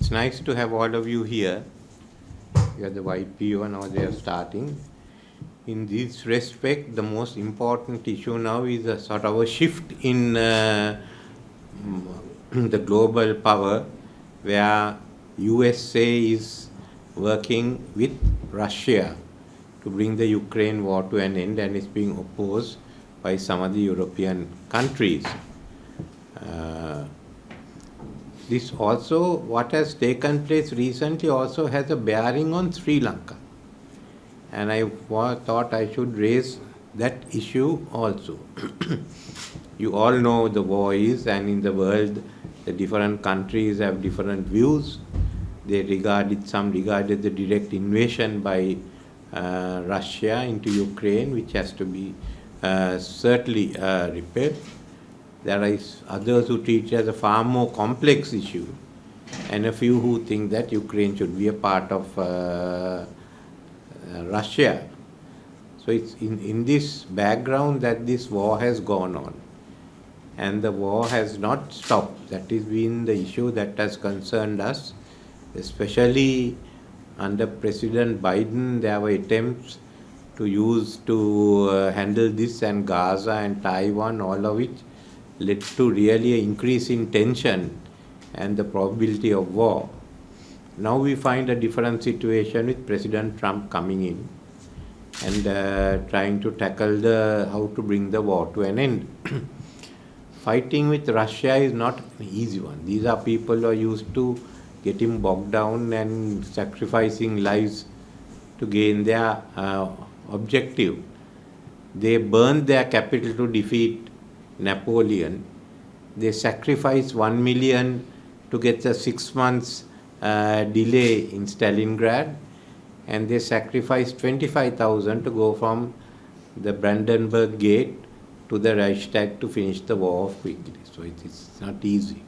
It's nice to have all of you here. You are the YPO, now they are starting. In this respect, the most important issue now is a sort of a shift in the global power, where USA is working with Russia to bring the Ukraine war to an end, and is being opposed by some of the European countries. This also, what has taken place recently also has a bearing on Sri Lanka. And I thought I should raise that issue also. You all know the war is, and in the world, the different countries have different views. Some regarded the direct invasion by Russia into Ukraine, which has to be certainly repaired. There are others who treat it as a far more complex issue, and a few who think that Ukraine should be a part of Russia. So it's in this background that this war has gone on. And the war has not stopped. That has been the issue that has concerned us, especially under President Biden. There were attempts to handle this, and Gaza and Taiwan, all of which led to really an increase in tension and the probability of war. Now we find a different situation with President Trump coming in and trying to tackle how to bring the war to an end. Fighting with Russia is not an easy one. These are people who are used to getting bogged down and sacrificing lives to gain their objective. They burned their capital to defeat Napoleon. They sacrificed 1 million to get a 6 months delay in Stalingrad, and they sacrificed 25,000 to go from the Brandenburg Gate to the Reichstag to finish the war quickly. So it's not easy.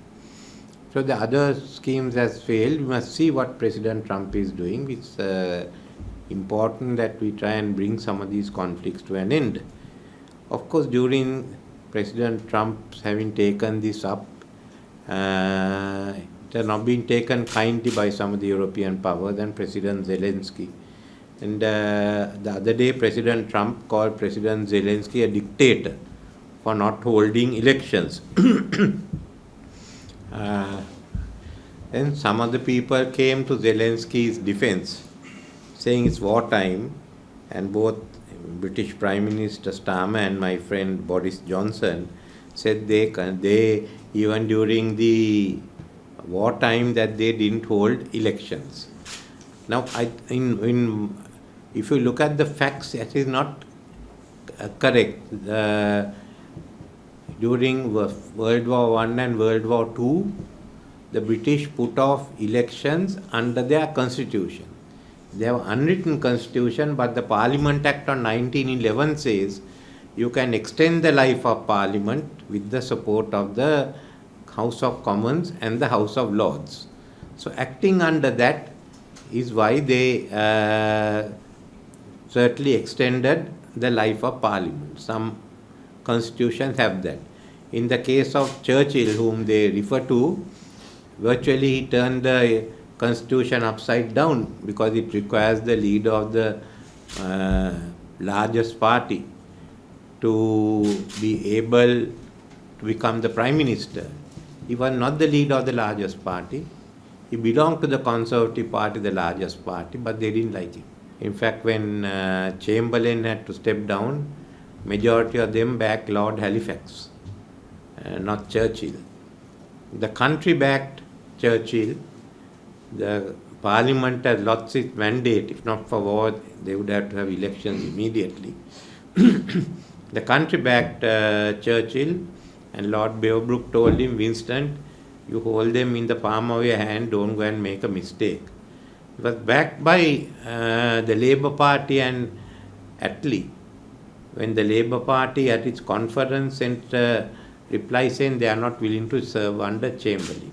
So the other schemes has failed. We must see what President Trump is doing. It's important that we try and bring some of these conflicts to an end. Of course, during President Trump having taken this up, it has not been taken kindly by some of the European powers and President Zelensky. And the other day, President Trump called President Zelensky a dictator for not holding elections. Then some of the people came to Zelensky's defense, saying it's wartime, and both British Prime Minister Starmer and my friend Boris Johnson said they even during the wartime that they didn't hold elections. Now, if you look at the facts, that is not correct. During World War I and World War II, the British put off elections under their constitution. They have an unwritten constitution, but the Parliament Act on 1911 says you can extend the life of Parliament with the support of the House of Commons and the House of Lords. So acting under that is why they certainly extended the life of Parliament. Some constitutions have that. In the case of Churchill, whom they refer to, virtually he turned the constitution upside down because it requires the leader of the largest party to be able to become the prime minister. He was not the leader of the largest party. He belonged to the Conservative Party, the largest party, but they didn't like him. In fact, when Chamberlain had to step down, majority of them backed Lord Halifax, not Churchill. The country backed Churchill. The Parliament has lost its mandate. If not for war, they would have to have elections immediately. The country backed Churchill, and Lord Beaverbrook told him, Winston, you hold them in the palm of your hand, don't go and make a mistake. It was backed by the Labour Party and Attlee. When the Labour Party at its conference sent a reply saying they are not willing to serve under Chamberlain.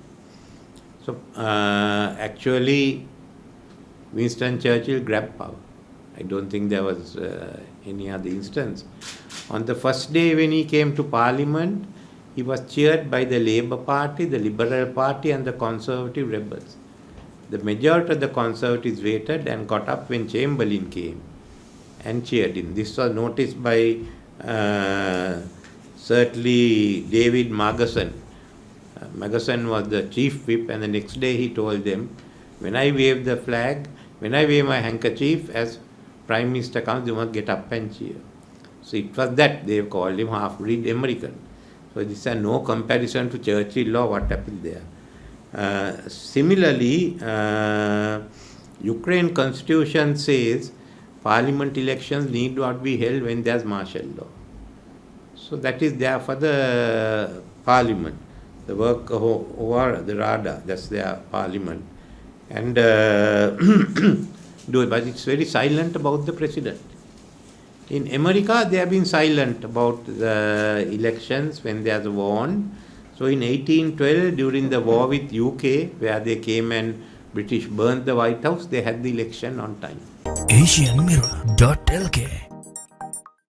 So actually, Winston Churchill grabbed power. I don't think there was any other instance. On the first day when he came to Parliament, he was cheered by the Labour Party, the Liberal Party and the Conservative rebels. the majority of the Conservatives waited and got up when Chamberlain came and cheered him. This was noticed by certainly David Magason. Magason was the chief whip, and the next day he told them, when I wave the flag, when I wave my handkerchief, as Prime Minister comes, you must get up and cheer. So it was that they called him half-breed American. So this is no comparison to Churchill or what happened there. Similarly, Ukraine constitution says parliament elections need not be held when there's martial law. So that is there for the parliament. The work over the Rada, that's their parliament. And but it's very silent about the president. In America, they have been silent about the elections when there's a war on. So in 1812, during the war with UK, where they came and British burned the White House, they had the election on time. AsianMirror.lk